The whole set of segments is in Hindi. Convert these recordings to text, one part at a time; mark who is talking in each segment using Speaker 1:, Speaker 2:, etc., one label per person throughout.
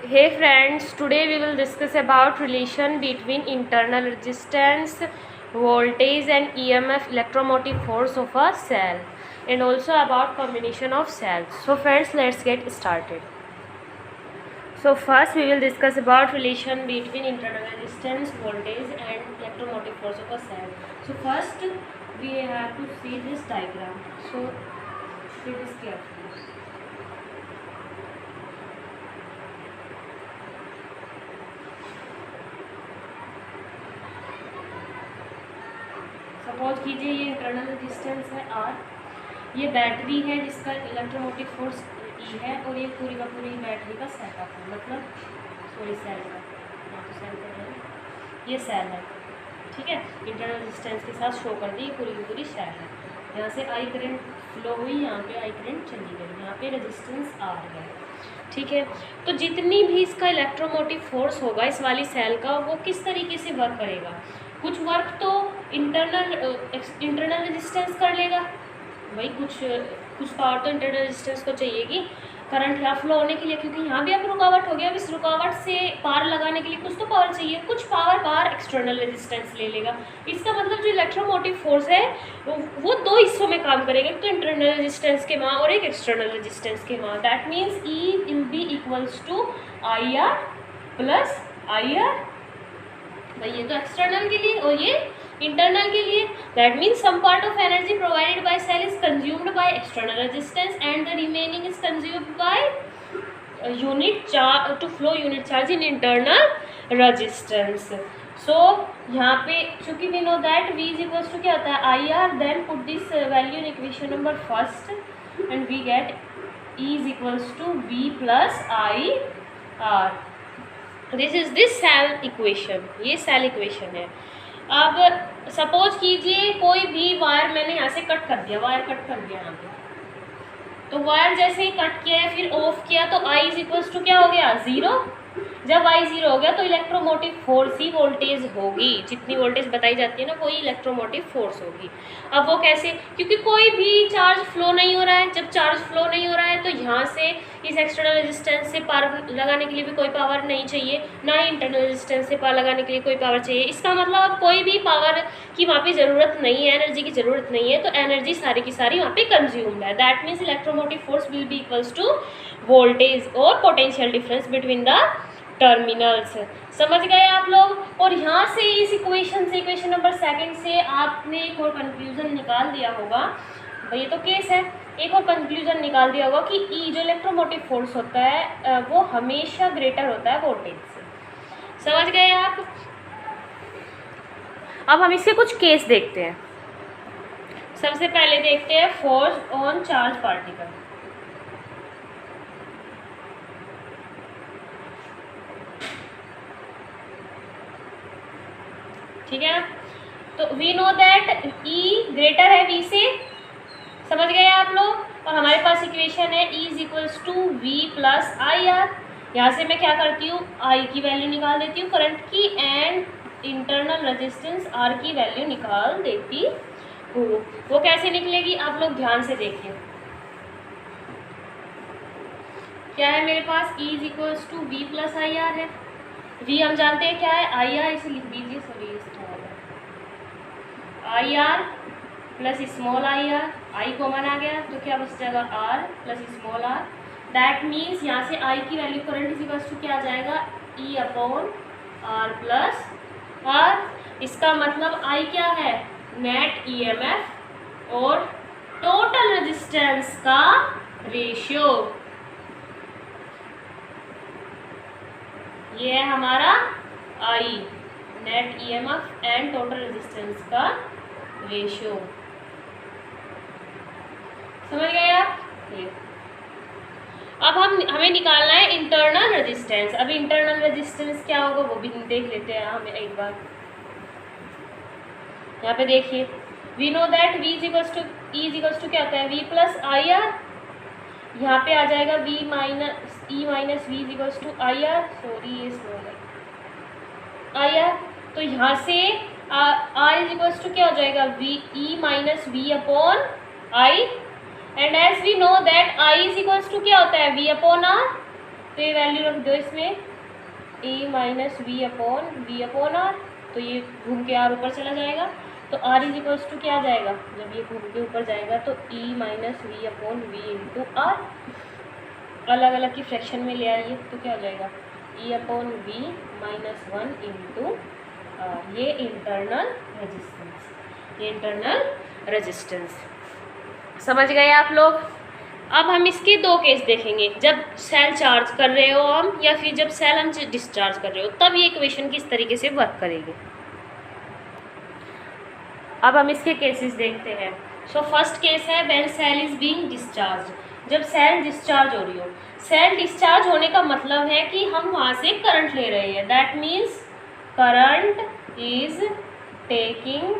Speaker 1: Hey friends, today we will discuss about relation between internal resistance, voltage and EMF electromotive force of a cell and also about combination of cells. So friends, let's get started. So first we will discuss about relation between internal resistance, voltage and electromotive force of a cell. So first we have to see this diagram. So see this carefully. Suppose कीजिए ये इंटरनल रेजिस्टेंस है आर, ये बैटरी है जिसका इलेक्ट्रोमोटिव फोर्स ई है और ये पूरी का पूरी बैटरी का सेटअप है, मतलब सॉरी सेल का, ना तो सेल का है, ये सेल है, ठीक है। इंटरनल रेजिस्टेंस के साथ शो कर दी, ये पूरी की पूरी सेल है। यहाँ से आई करंट फ्लो हुई, यहाँ पे आई करंट चली गई, यहाँ पे रेजिस्टेंस आर है, ठीक है। तो जितनी भी इसका इलेक्ट्रोमोटिव फोर्स होगा इस वाली सेल का, वो किस तरीके से वर्क करेगा। कुछ वर्क तो इंटरनल रेजिस्टेंस कर लेगा, भाई कुछ पावर तो इंटरनल रेजिस्टेंस को चाहिए कि करंट यहाँ फ्लो होने के लिए, क्योंकि यहाँ भी अब रुकावट हो गया। अब इस रुकावट से पार लगाने के लिए कुछ तो पावर चाहिए, कुछ पावर एक्सटर्नल रेजिस्टेंस ले लेगा। इसका मतलब जो इलेक्ट्रोमोटिव फोर्स है वो दो हिस्सों में काम करेगा, एक तो इंटरनल रेजिस्टेंस के वहाँ और एक एक्सटर्नल रेजिस्टेंस के वहाँ। That means E will be equals to I R plus I R, भाई ये तो एक्सटर्नल के लिए और ये इंटरनल के लिए। That means some part of energy provided by cell is consumed by external resistance and the remaining is consumed by unit charge to flow unit charge in internal resistance. So यहाँ पे चूंकि we know that V is equals to क्या होता है I R, then put this value in equation number first and we get E is equals to V plus I R. This is this cell equation, ये सेल इक्वेशन है। अब सपोज कीजिए कोई भी वायर मैंने यहाँ से कट कर दिया, वायर कट कर दिया यहाँ पे, तो वायर जैसे ही कट किया है फिर ऑफ किया तो I इज इक्वल्स टू क्या हो गया, ज़ीरो। जब I ज़ीरो हो गया तो इलेक्ट्रोमोटिव फोर्स ही वोल्टेज होगी, जितनी वोल्टेज बताई जाती है ना वही इलेक्ट्रोमोटिव फोर्स होगी। अब वो कैसे, क्योंकि कोई भी चार्ज फ्लो नहीं हो रहा है। जब चार्ज फ्लो नहीं हो रहा है तो यहाँ से इस एक्सटर्नल रेजिस्टेंस से पार लगाने के लिए भी कोई पावर नहीं चाहिए, ना ही इंटरनल रेजिस्टेंस से पार लगाने के लिए कोई पावर चाहिए। इसका मतलब अब कोई भी पावर की वहाँ पे ज़रूरत नहीं है, एनर्जी की ज़रूरत नहीं है, तो एनर्जी सारी की सारी वहाँ पे कंज्यूम्ड है। That means electromotive force will be equals to voltage और potential difference between the terminals. समझ गए आप लोग। और यहाँ से इस इक्वेशन से, इक्वेशन नंबर सेकंड से आपने एक और कंक्लूजन निकाल दिया होगा, भाई ये तो केस है, एक और कंक्लूजन निकाल दिया होगा कि ई जो इलेक्ट्रोमोटिव फोर्स होता है वो हमेशा ग्रेटर होता है वोल्टेज से। समझ गए आप। अब हम इसके कुछ केस देखते हैं। सबसे पहले देखते हैं फोर्स ऑन चार्ज पार्टिकल। ठीक है, तो we know that E greater है V से। समझ गए आप लोग। और हमारे पास इक्वेशन है E is equals to V plus I R. यहाँ से मैं क्या करती हूँ, I की वैल्यू निकाल देती हूँ करंट की, एंड इंटरनल रेजिस्टेंस R की वैल्यू निकाल देती हूँ। वो कैसे निकलेगी आप लोग ध्यान से देखिए। क्या है मेरे पास, E is equals to V plus I R है। V हम जानते हैं क्या है, आई आर, इसे लिख दीजिए, sorry I R plus small I R, I common आ गया तो क्या बच जाएगा R plus small r। That means यहाँ से I की वैल्यू करंट इज इक्वल्स टू क्या आ जाएगा, E upon R plus R। इसका मतलब I क्या है, नेट EMF और टोटल रेजिस्टेंस का रेशियो, ये है हमारा I, net EMF and total resistance का रेशियो। समझ गए आप। ये अब हमें निकालना है इंटरनल रेजिस्टेंस। अभी इंटरनल रेजिस्टेंस क्या होगा वो भी देख लेते हैं हमें एक बार। यहाँ पे देखिए, we know that V is equals to E is equals to क्या होता है, V प्लस आई आर। यहाँ पे आ जाएगा V minus E minus V is equals to I R, sorry ये स्मॉल आई आर। तो यहाँ से R इज इक्वल्स टू क्या हो जाएगा, V E minus V upon I, and as we know that I is equals to क्या होता है, V अपॉन R। तो ये वैल्यू रख दो इसमें E minus V upon R, तो ये घूम के आर ऊपर चला जाएगा, तो आर इज इक्वल्स टू क्या आ जाएगा, जब ये घूम के ऊपर जाएगा तो E minus V upon V into R, अलग अलग की फ्रैक्शन में ले आइए तो क्या हो जाएगा E upon V minus 1 into R. ये इंटरनल रेजिस्टेंस समझ गए आप लोग। अब हम इसके दो केस देखेंगे, जब सेल चार्ज कर रहे हो हम या फिर जब सेल हम डिस्चार्ज कर रहे हो, तब ये इक्वेशन किस तरीके से वर्क करेगी। अब हम इसके केसेस देखते हैं। सो फर्स्ट केस है when cell is being discharge, जब सेल डिस्चार्ज हो रही हो। सेल डिस्चार्ज होने का मतलब है कि हम वहाँ से करंट ले रहे हैं, that means current is taking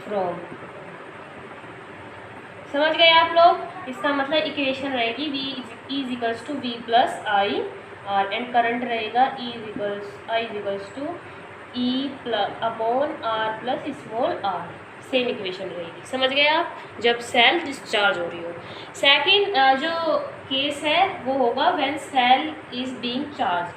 Speaker 1: from. समझ गए आप लोग। इसका मतलब इक्वेशन रहेगी V is equals to V plus I R and current रहेगा I is equals to E plus upon R plus small R. Same equation रहेगी, समझ गए आप, जब सेल डिस्चार्ज हो रही हो। सेकंड जो केस है वो होगा when cell is being charged.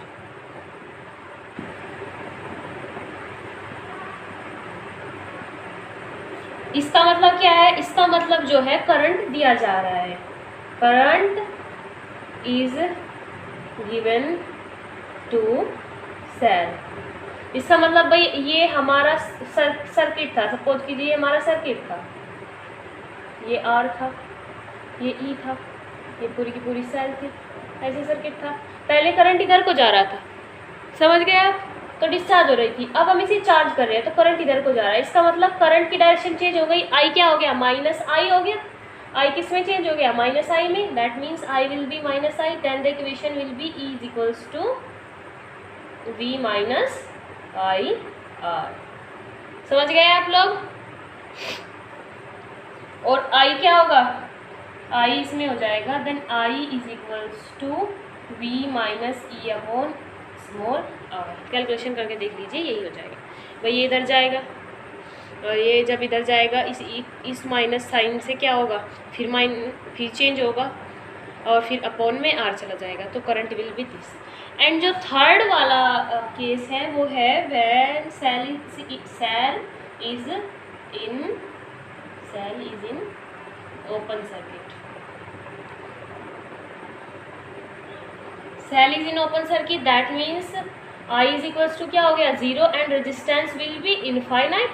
Speaker 1: इसका मतलब क्या है, इसका मतलब जो है करंट दिया जा रहा है, current is given to cell. इसका मतलब भाई ये हमारा सर्किट था, सपोज कीजिए ये हमारा सर्किट था, ये आर था, ये ई था, ये पूरी की पूरी सेल थी, ऐसे सर्किट था। पहले करंट इधर को जा रहा था, समझ गए आप, तो डिस्चार्ज हो रही थी। अब हम इसे चार्ज कर रहे हैं तो करंट इधर को जा रहा है, इसका मतलब करंट की डायरेक्शन चेंज हो गई, आई क्या हो गया माइनस आई हो गया। आई किस में चेंज हो गया, माइनस आई में, that means I will be minus I, then the equation will be E is equals to V minus I R. समझ गए आप लोग। और आई क्या होगा, आई इसमें हो जाएगा, then I is equals to V minus E upon small R. Calculation करके देख लीजिए, यही हो जाएगा भाई, ये इधर जाएगा और ये जब इधर जाएगा इस माइनस साइन से क्या होगा, फिर चेंज होगा और फिर अपॉन में आर चला जाएगा, तो current will be this. And जो थर्ड वाला केस है वो है when cell is in open circuit. Cell is in open circuit, that means I is equals to क्या हो गया 0 and resistance will be infinite.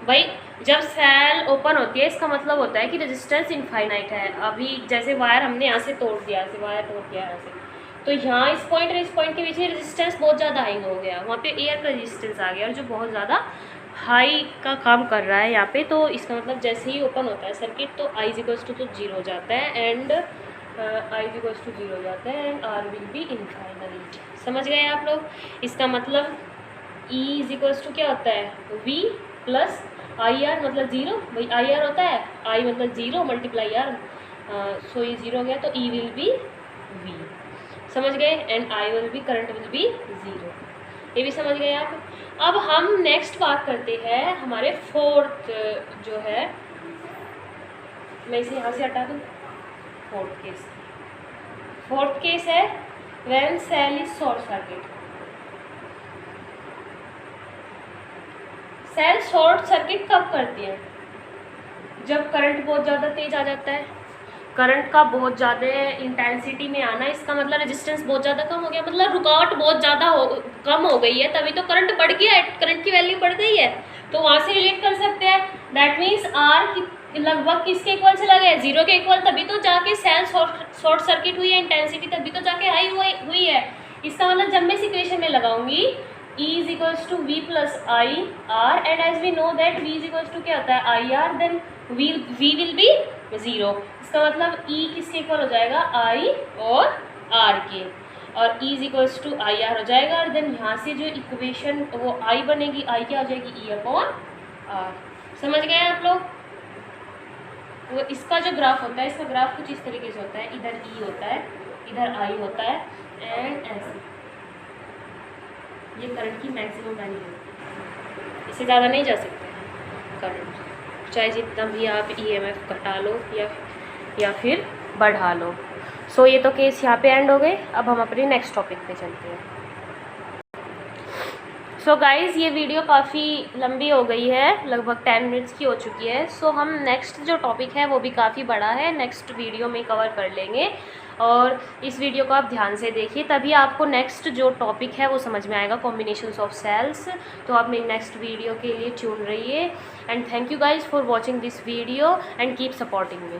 Speaker 1: भाई जब सेल ओपन होती है इसका मतलब होता है कि रेजिस्टेंस इनफाइनाइट है। अभी जैसे वायर हमने यहाँ से तोड़ दिया, ऐसे वायर तोड़ दिया यहाँ से, तो यहाँ इस पॉइंट और इस पॉइंट के बीच में रेजिस्टेंस बहुत ज़्यादा हाई हो गया, वहाँ पे एयर का रेजिस्टेंस आ गया और जो बहुत ज़्यादा हाई का काम कर रहा है यहाँ पे। तो इसका मतलब जैसे ही ओपन होता है सर्किट तो आई इक्वल्स टू तो 0 हो जाता है एंड आई इक्वल्स टू 0 हो जाता है and R will be infinite. समझ गए आप लोग। इसका मतलब ई इज इक्वल्स टू क्या होता है वी प्लस आई आर, मतलब 0, भाई आई आर होता है, आई मतलब 0 मल्टीप्लाई आर, सो ये 0 हो गया तो ई विल बी वी। समझ गए, and I will be current will be 0, ये भी समझ गए आप। अब हम नेक्स्ट बात करते हैं हमारे फोर्थ जो है, मैं इसे यहाँ से हटा दूँ, फोर्थ केस है when cell is short circuit. Cell short circuit कब करती है, जब करंट बहुत ज़्यादा तेज आ जाता है, करंट का बहुत ज़्यादा इंटेंसिटी में आना, इसका मतलब रेजिस्टेंस बहुत ज़्यादा कम हो गया, मतलब रुकावट बहुत ज़्यादा कम हो गई है, तभी तो करंट बढ़ गया है, करंट की वैल्यू बढ़ गई है, तो वहाँ से रिलेट कर सकते हैं। दैट मीन्स आर लगभग किसके इक्वल चला गया 0 के इक्वल, तभी तो जाके सेल शॉर्ट सर्किट हुई है, इंटेंसिटी तभी तो जाके हाई हुई है। इसका मतलब जब मैं इस इक्वेशन में लगाऊंगी E is equals to V plus I R and as we know that V is equals to क्या होता है I R, then V will be 0। इसका मतलब E किसके इक्वल हो जाएगा I और R के, और E is equals to I R हो जाएगा और देन यहाँ से जो इक्वेशन वो I बनेगी, I क्या हो जाएगी E अपॉन R। समझ गए आप लोग। वो इसका जो ग्राफ होता है, इसका ग्राफ कुछ इस तरीके से होता है, इधर E होता है, इधर I होता है एंड ऐसे, ये करंट की मैक्सिमम वैल्यू है, इससे ज़्यादा नहीं जा सकते करंट, चाहे जितना भी आप ईएमएफ घटा लो या फिर बढ़ा लो। सो ये तो केस यहाँ पे एंड हो गए। अब हम अपने नेक्स्ट टॉपिक पे चलते हैं। सो गाइज़ ये वीडियो काफ़ी लंबी हो गई है, लगभग 10 मिनट्स की हो चुकी है। सो हम नेक्स्ट जो टॉपिक है वो भी काफ़ी बड़ा है, नेक्स्ट वीडियो में कवर कर लेंगे। और इस वीडियो को आप ध्यान से देखिए, तभी आपको नेक्स्ट जो टॉपिक है वो समझ में आएगा, कॉम्बिनेशंस ऑफ सेल्स। तो आप मेरी नेक्स्ट वीडियो के लिए ट्यून रहिए। And thank you guys for watching this video and keep supporting me.